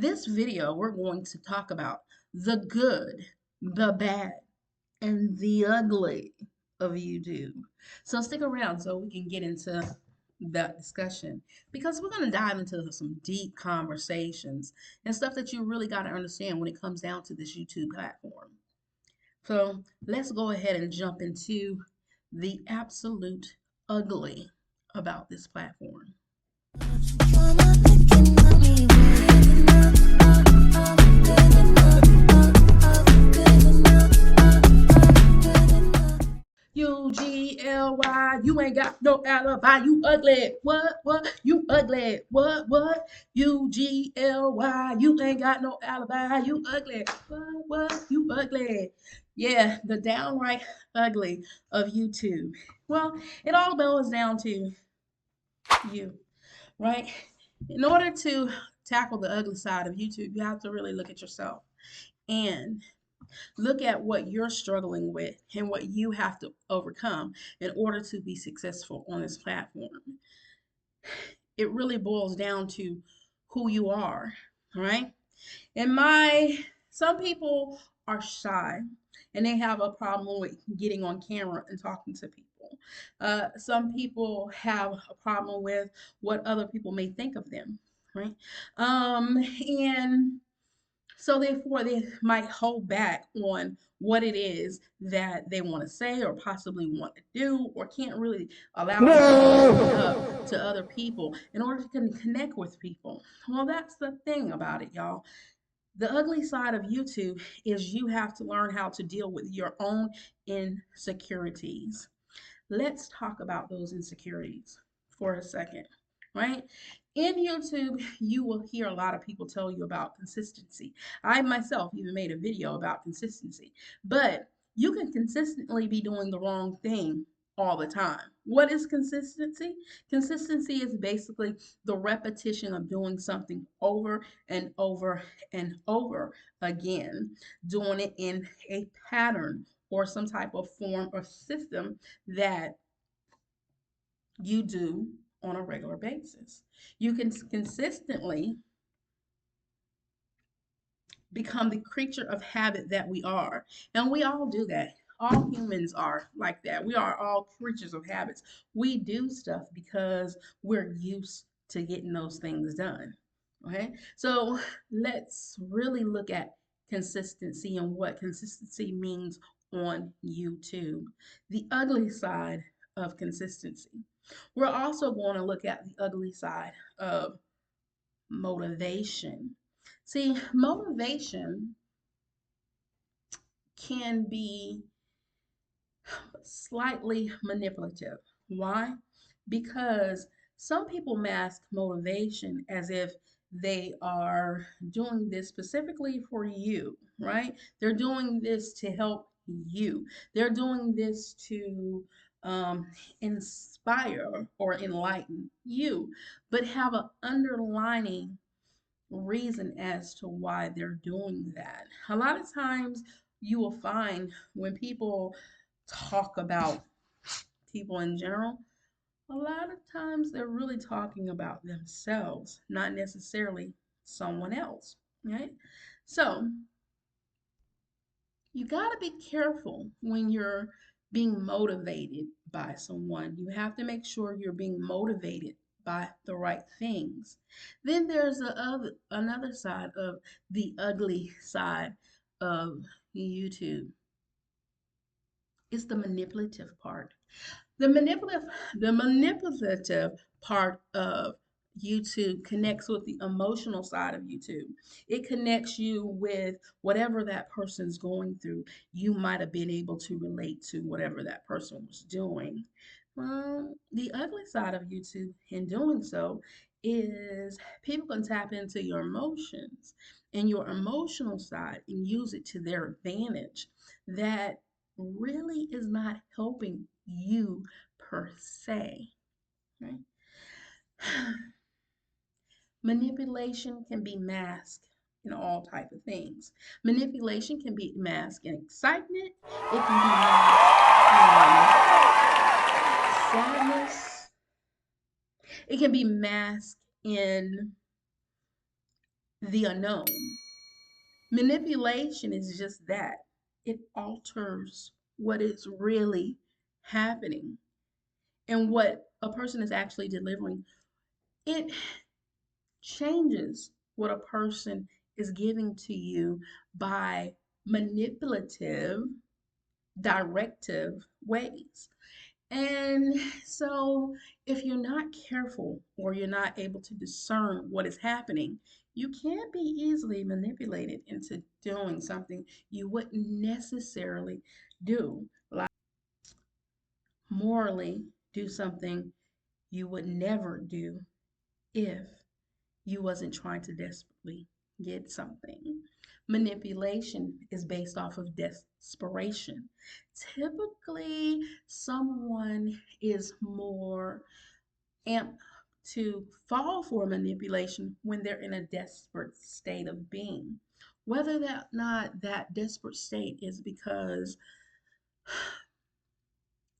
This video, we're going to talk about the good, the bad, and the ugly of YouTube. So stick around so we can get into that discussion because we're going to dive into some deep conversations and stuff that you really got to understand when it comes down to this YouTube platform. So let's go ahead and jump into the absolute ugly about this platform. UGLY, you ain't got no alibi, you ugly. What? You ugly. What? UGLY, you ain't got no alibi, you ugly. What? You ugly. Yeah, the downright ugly of YouTube. Well, it all boils down to you, right? In order to tackle the ugly side of YouTube, you have to really look at yourself and look at what you're struggling with and what you have to overcome in order to be successful on this platform. It really boils down to who you are, right? And some people are shy and they have a problem with getting on camera and talking to people. Some people have a problem with what other people may think of them, right? And so therefore, they might hold back on what it is that they want to say or possibly want to do, or can't really allow themselves to open up to other people in order to connect with people. Well, that's the thing about it, y'all. The ugly side of YouTube is you have to learn how to deal with your own insecurities. Let's talk about those insecurities for a second, right? In YouTube, you will hear a lot of people tell you about consistency. I myself even made a video about consistency, but you can consistently be doing the wrong thing all the time. What is consistency? Consistency is basically the repetition of doing something over and over and over again, doing it in a pattern or some type of form or system that you do on a regular basis. You can consistently become the creature of habit that we are. And we all do that. All humans are like that. We are all creatures of habits. We do stuff because we're used to getting those things done. Okay. So let's really look at consistency and what consistency means on YouTube. The ugly side of consistency. We're also going to look at the ugly side of motivation. See, motivation can be slightly manipulative. Why? Because some people mask motivation as if they are doing this specifically for you, right? They're doing this to help you. They're doing this to um, inspire or enlighten you, but have an underlining reason as to why they're doing that. A lot of times you will find when people talk about people in general, a lot of times they're really talking about themselves, not necessarily someone else, right? So you got to be careful when you're being motivated by someone. You have to make sure you're being motivated by the right things. Then there's another side of the ugly side of YouTube. It's the manipulative part. The manipulative the manipulative part of YouTube connects with the emotional side of YouTube. It connects you with whatever that person's going through. You might have been able to relate to whatever that person was doing. Well, the ugly side of YouTube in doing so is people can tap into your emotions and your emotional side and use it to their advantage. That really is not helping you per se. Right? Manipulation can be masked in all type of things. Manipulation can be masked in excitement. It can be masked in sadness. It can be masked in the unknown. Manipulation is just that. It alters what is really happening and what a person is actually delivering. It changes what a person is giving to you by manipulative, directive ways. And so, if you're not careful or you're not able to discern what is happening, you can't be easily manipulated into doing something you wouldn't necessarily do. Like morally, do something you would never do if you wasn't trying to desperately get something. Manipulation is based off of desperation. Typically, someone is more amped to fall for manipulation when they're in a desperate state of being. Whether that not that desperate state is because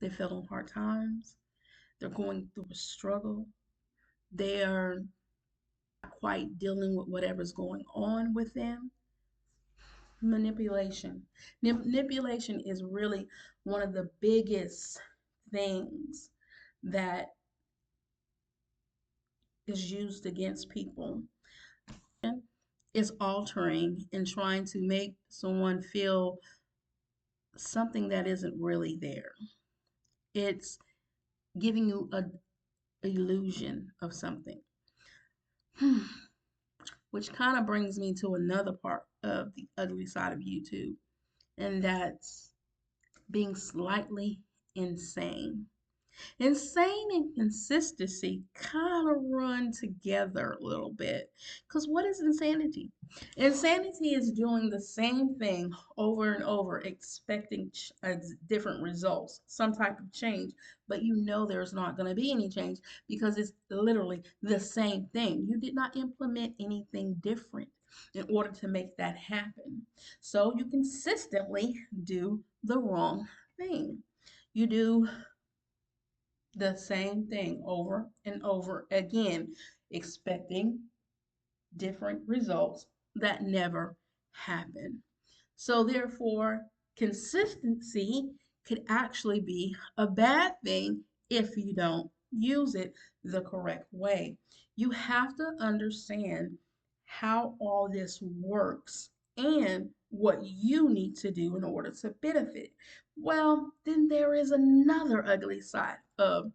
they fell on hard times, they're going through a struggle, they're not quite dealing with whatever's going on with them. Manipulation. Manipulation is really one of the biggest things that is used against people. It's altering and trying to make someone feel something that isn't really there. It's giving you a illusion of something. Which kind of brings me to another part of the ugly side of YouTube, and that's being slightly insane. Insane and consistency kind of run together a little bit. Because what is insanity? Insanity is doing the same thing over and over, expecting different results, some type of change, but you know there's not going to be any change because it's literally the same thing. You did not implement anything different in order to make that happen. So you consistently do the wrong thing. You do the same thing over and over again, expecting different results that never happen. So, therefore, consistency could actually be a bad thing if you don't use it the correct way. You have to understand how all this works and what you need to do in order to benefit. Well, then there is another ugly side of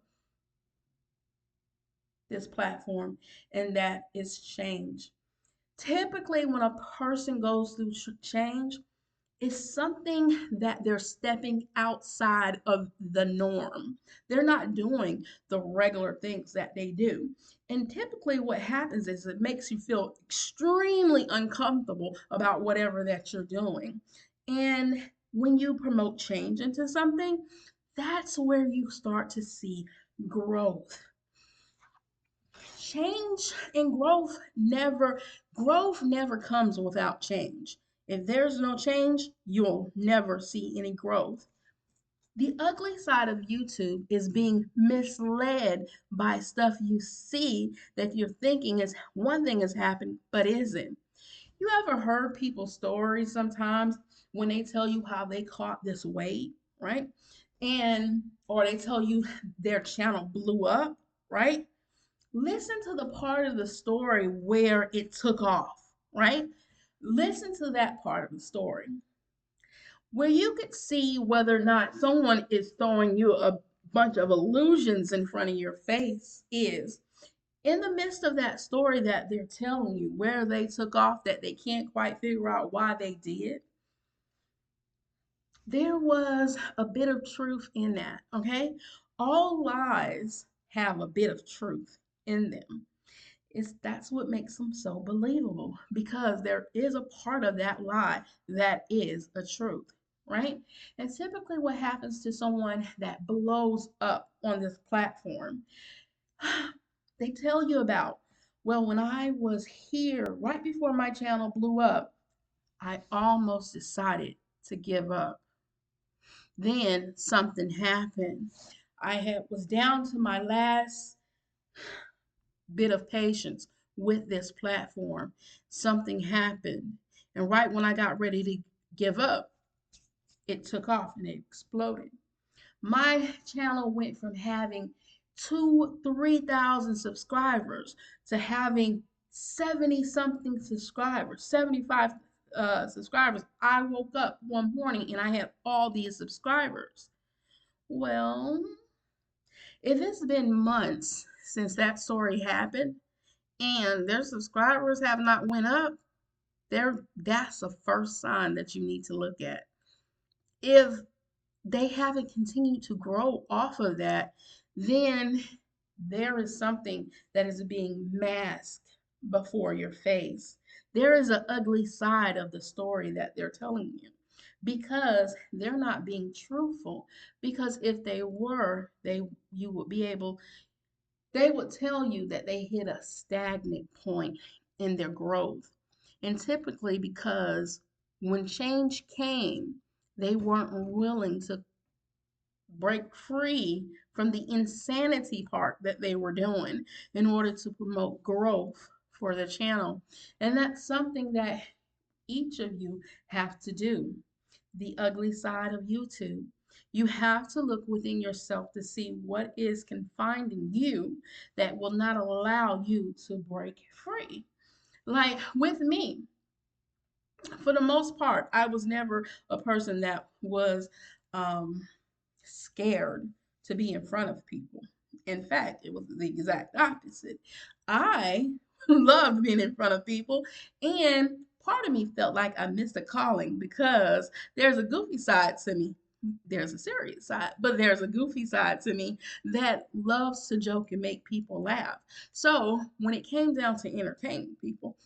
this platform, and that is change. Typically, when a person goes through change, it's something that they're stepping outside of the norm. They're not doing the regular things that they do. And typically, what happens is it makes you feel extremely uncomfortable about whatever that you're doing. And when you promote change into something, that's where you start to see growth. Change and growth never comes without change. If there's no change, you'll never see any growth. The ugly side of YouTube is being misled by stuff you see that you're thinking is one thing is happening but isn't. You ever heard people's stories sometimes when they tell you how they caught this weight, right? And or they tell you their channel blew up, right? Listen to the part of the story where it took off, right? Listen to that part of the story where you could see whether or not someone is throwing you a bunch of illusions in front of your face is in the midst of that story that they're telling you where they took off that they can't quite figure out why they did. There was a bit of truth in that, okay? All lies have a bit of truth in them. That's what makes them so believable because there is a part of that lie that is a truth, right? And typically what happens to someone that blows up on this platform, they tell you about, well, when I was here right before my channel blew up, I almost decided to give up. Then something happened. I was down to my last bit of patience with this platform, something happened. And right when I got ready to give up, it took off and it exploded. My channel went from having 3,000 subscribers to having 70 something subscribers, 75 subscribers. I woke up one morning and I had all these subscribers. Well, if it's been months since that story happened and their subscribers have not went up, that's the first sign that you need to look at. If they haven't continued to grow off of that, then there is something that is being masked before your face. There is an ugly side of the story that they're telling you because they're not being truthful. Because if they were, you would be able they would tell you that they hit a stagnant point in their growth. And typically because when change came, they weren't willing to break free from the insanity part that they were doing in order to promote growth for the channel. And that's something that each of you have to do. The ugly side of YouTube. You have to look within yourself to see what is confining you that will not allow you to break free. Like with me, for the most part, I was never a person that was um, scared to be in front of people. In fact, it was the exact opposite. I loved being in front of people, and part of me felt like I missed a calling because there's a goofy side to me. There's a serious side, but there's a goofy side to me that loves to joke and make people laugh. So when it came down to entertaining people,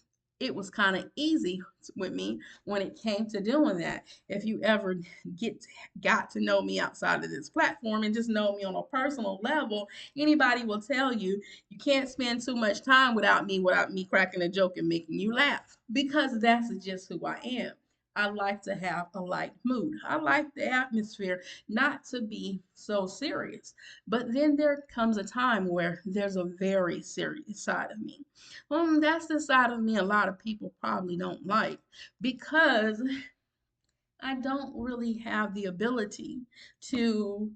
it was kind of easy with me when it came to doing that. If you ever get got to know me outside of this platform and just know me on a personal level, anybody will tell you you can't spend too much time without me cracking a joke and making you laugh because that's just who I am. I like to have a light mood. I like the atmosphere not to be so serious. But then there comes a time where there's a very serious side of me. That's the side of me a lot of people probably don't like because I don't really have the ability to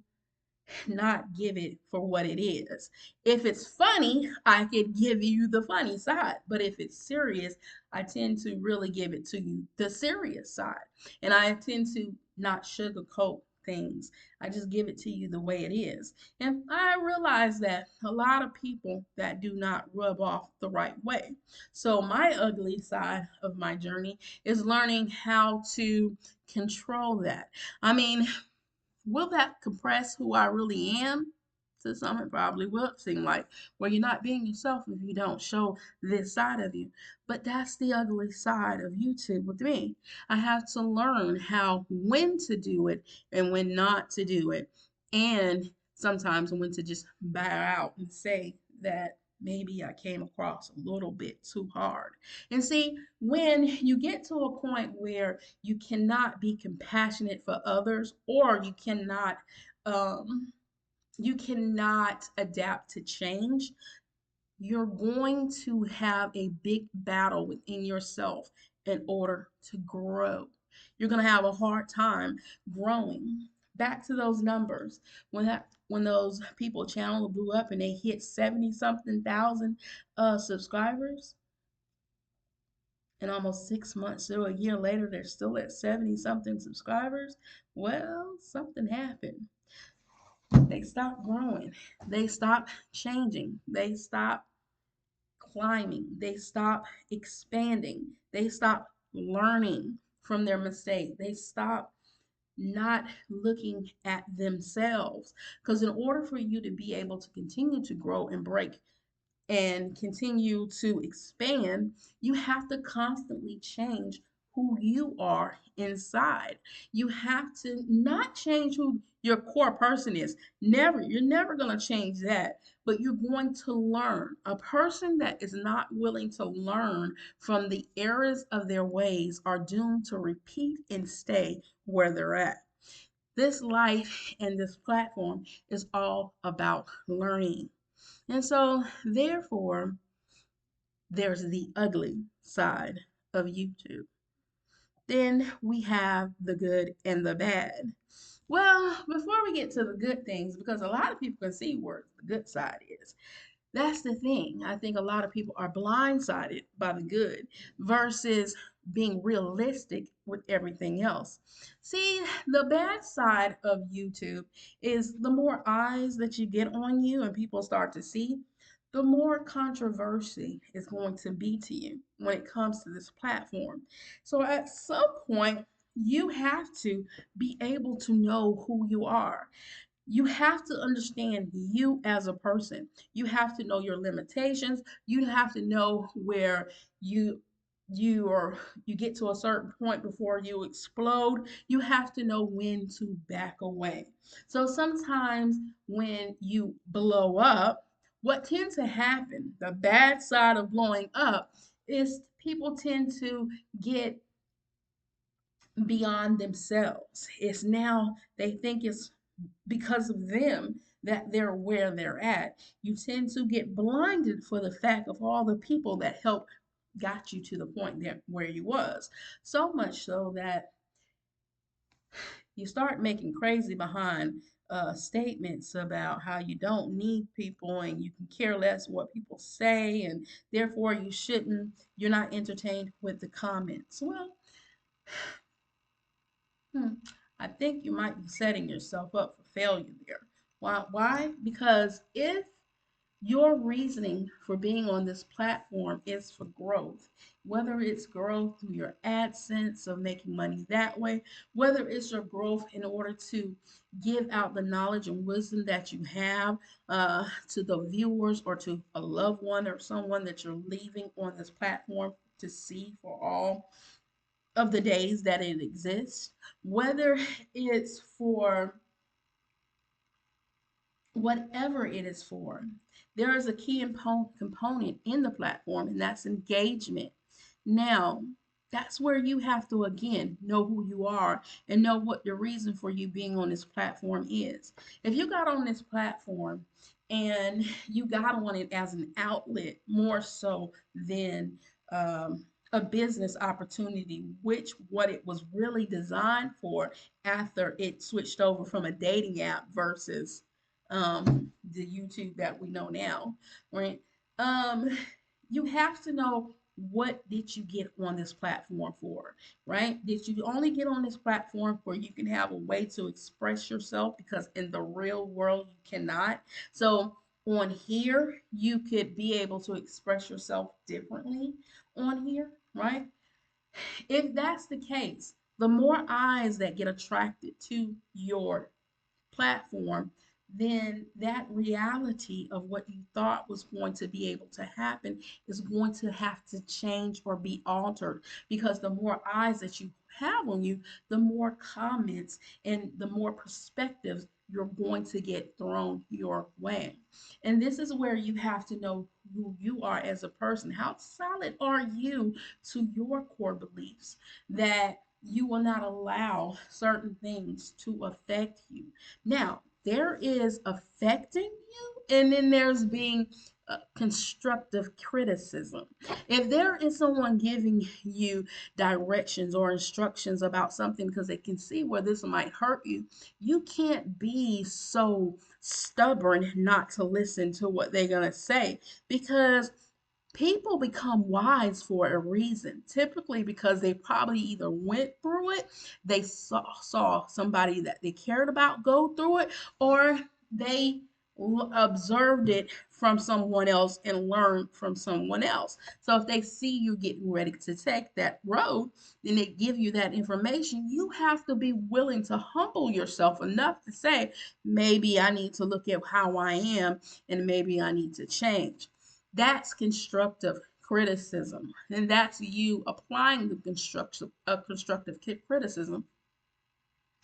not give it for what it is. If it's funny, I could give you the funny side. But if it's serious, I tend to really give it to you the serious side. And I tend to not sugarcoat things. I just give it to you the way it is. And I realize that a lot of people that do not rub off the right way. So my ugly side of my journey is learning how to control that. I mean, will that compress who I really am? To some, it probably will seem like, well, you're not being yourself if you don't show this side of you. But that's the ugly side of YouTube with me. I have to learn how, when to do it and when not to do it. And sometimes when to just bow out and say that maybe I came across a little bit too hard. And see, when you get to a point where you cannot be compassionate for others or um, you cannot adapt to change, you're going to have a big battle within yourself in order to grow. You're going to have a hard time growing. Back to those numbers. When those people channel blew up and they hit 70 something thousand subscribers, and almost 6 months or a year later, they're still at 70 something subscribers. Well, something happened. They stopped growing. They stopped changing. They stopped climbing. They stopped expanding. They stopped learning from their mistake. They stopped not looking at themselves. Because in order for you to be able to continue to grow and break and continue to expand, you have to constantly change who you are inside. You have to not change who your core person is. You're never going to change that, but you're going to learn. A person that is not willing to learn from the errors of their ways are doomed to repeat and stay where they're at. This life and this platform is all about learning. And so, therefore, there's the ugly side of YouTube. Then we have the good and the bad. Well, before we get to the good things, because a lot of people can see where the good side is, that's the thing. I think a lot of people are blindsided by the good versus being realistic with everything else. See, the bad side of YouTube is the more eyes that you get on you and people start to see, the more controversy is going to be to you when it comes to this platform. So at some point, you have to be able to know who you are. You have to understand you as a person. You have to know your limitations. You have to know where you you or you get to a certain point before you explode. You have to know when to back away. So sometimes when you blow up, what tends to happen, the bad side of blowing up, is people tend to get beyond themselves. It's now they think it's because of them that they're where they're at. You tend to get blinded for the fact of all the people that helped got you to the point that where you was. So much so that you start making crazy behind statements about how you don't need people and you can care less what people say and therefore you're not entertained with the comments. Well, Hmm. I think you might be setting yourself up for failure there. Why? Why? Because if your reasoning for being on this platform is for growth, whether it's growth through your AdSense of making money that way, whether it's your growth in order to give out the knowledge and wisdom that you have to the viewers or to a loved one or someone that you're leaving on this platform to see for all of the days that it exists, whether it's for whatever it is for, there is a key component in the platform, and that's engagement. Now, that's where you have to again know who you are and know what the reason for you being on this platform is. If you got on this platform and you got on it as an outlet more so than a business opportunity, which what it was really designed for after it switched over from a dating app versus the YouTube that we know now, right? Um, you have to know what did you get on this platform for, right? Did you only get on this platform where you can have a way to express yourself because in the real world you cannot? So on here, you could be able to express yourself differently on here, right? If that's the case, the more eyes that get attracted to your platform, then that reality of what you thought was going to be able to happen is going to have to change or be altered because the more eyes that you have on you, the more comments and the more perspectives you're going to get thrown your way. And this is where you have to know who you are as a person. How solid are you to your core beliefs that you will not allow certain things to affect you? Now, there is affecting you, and then there's being constructive criticism. If there is someone giving you directions or instructions about something because they can see where this might hurt you, you can't be so stubborn not to listen to what they're going to say because people become wise for a reason, typically because they probably either went through it, they saw somebody that they cared about go through it, or they observed it from someone else and learned from someone else. So if they see you getting ready to take that road, then they give you that information. You have to be willing to humble yourself enough to say, maybe I need to look at how I am and maybe I need to change. That's constructive criticism, and that's you applying the constructive criticism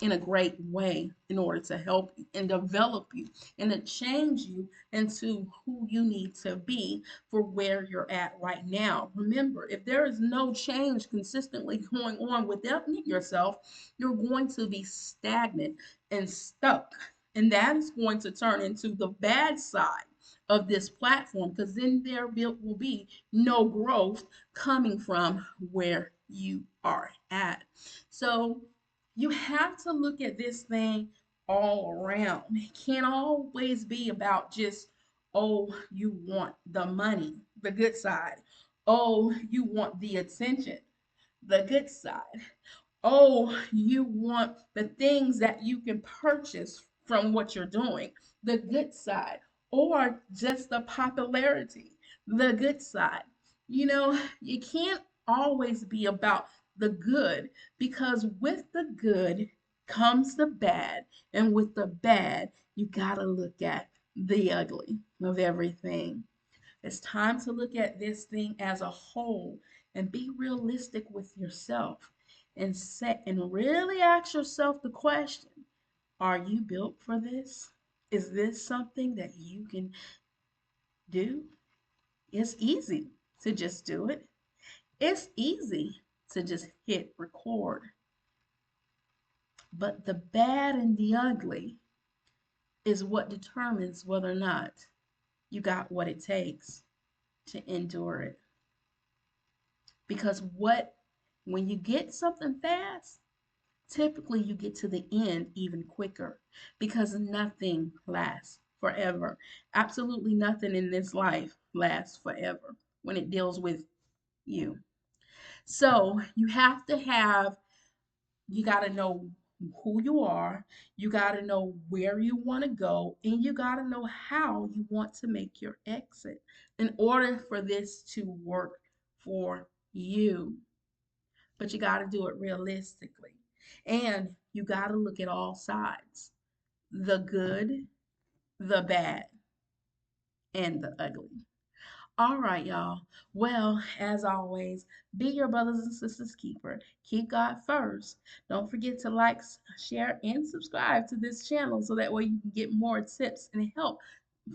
in a great way in order to help you and develop you and to change you into who you need to be for where you're at right now. Remember, if there is no change consistently going on within yourself, you're going to be stagnant and stuck. And that is going to turn into the bad side of this platform, because then will be no growth coming from where you are at. So you have to look at this thing all around. It can't always be about just, oh, you want the money, the good side. Oh, you want the attention, the good side. Oh, you want the things that you can purchase from what you're doing, the good side, or just the popularity, the good side. You can't always be about the good, because with the good comes the bad, and with the bad, you got to look at the ugly of everything. It's time to look at this thing as a whole and be realistic with yourself, and set and really ask yourself the question, are you built for this? Is this something that you can do? It's easy to just do it. It's easy to just hit record. But the bad and the ugly is what determines whether or not you got what it takes to endure it. Because when you get something fast, typically you get to the end even quicker, because nothing lasts forever. Absolutely nothing in this life lasts forever when it deals with you. So you got to know who you are, you got to know where you want to go, and you got to know how you want to make your exit in order for this to work for you. But you got to do it realistically. And you got to look at all sides, the good, the bad, and the ugly. All right, y'all. Well, as always, be your brothers and sisters keeper. Keep God first. Don't forget to like, share, and subscribe to this channel so that way you can get more tips and help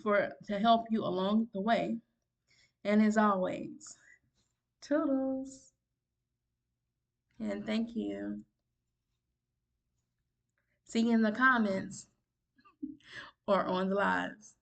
to help you along the way. And as always, toodles. And thank you. See you in the comments or on the lives.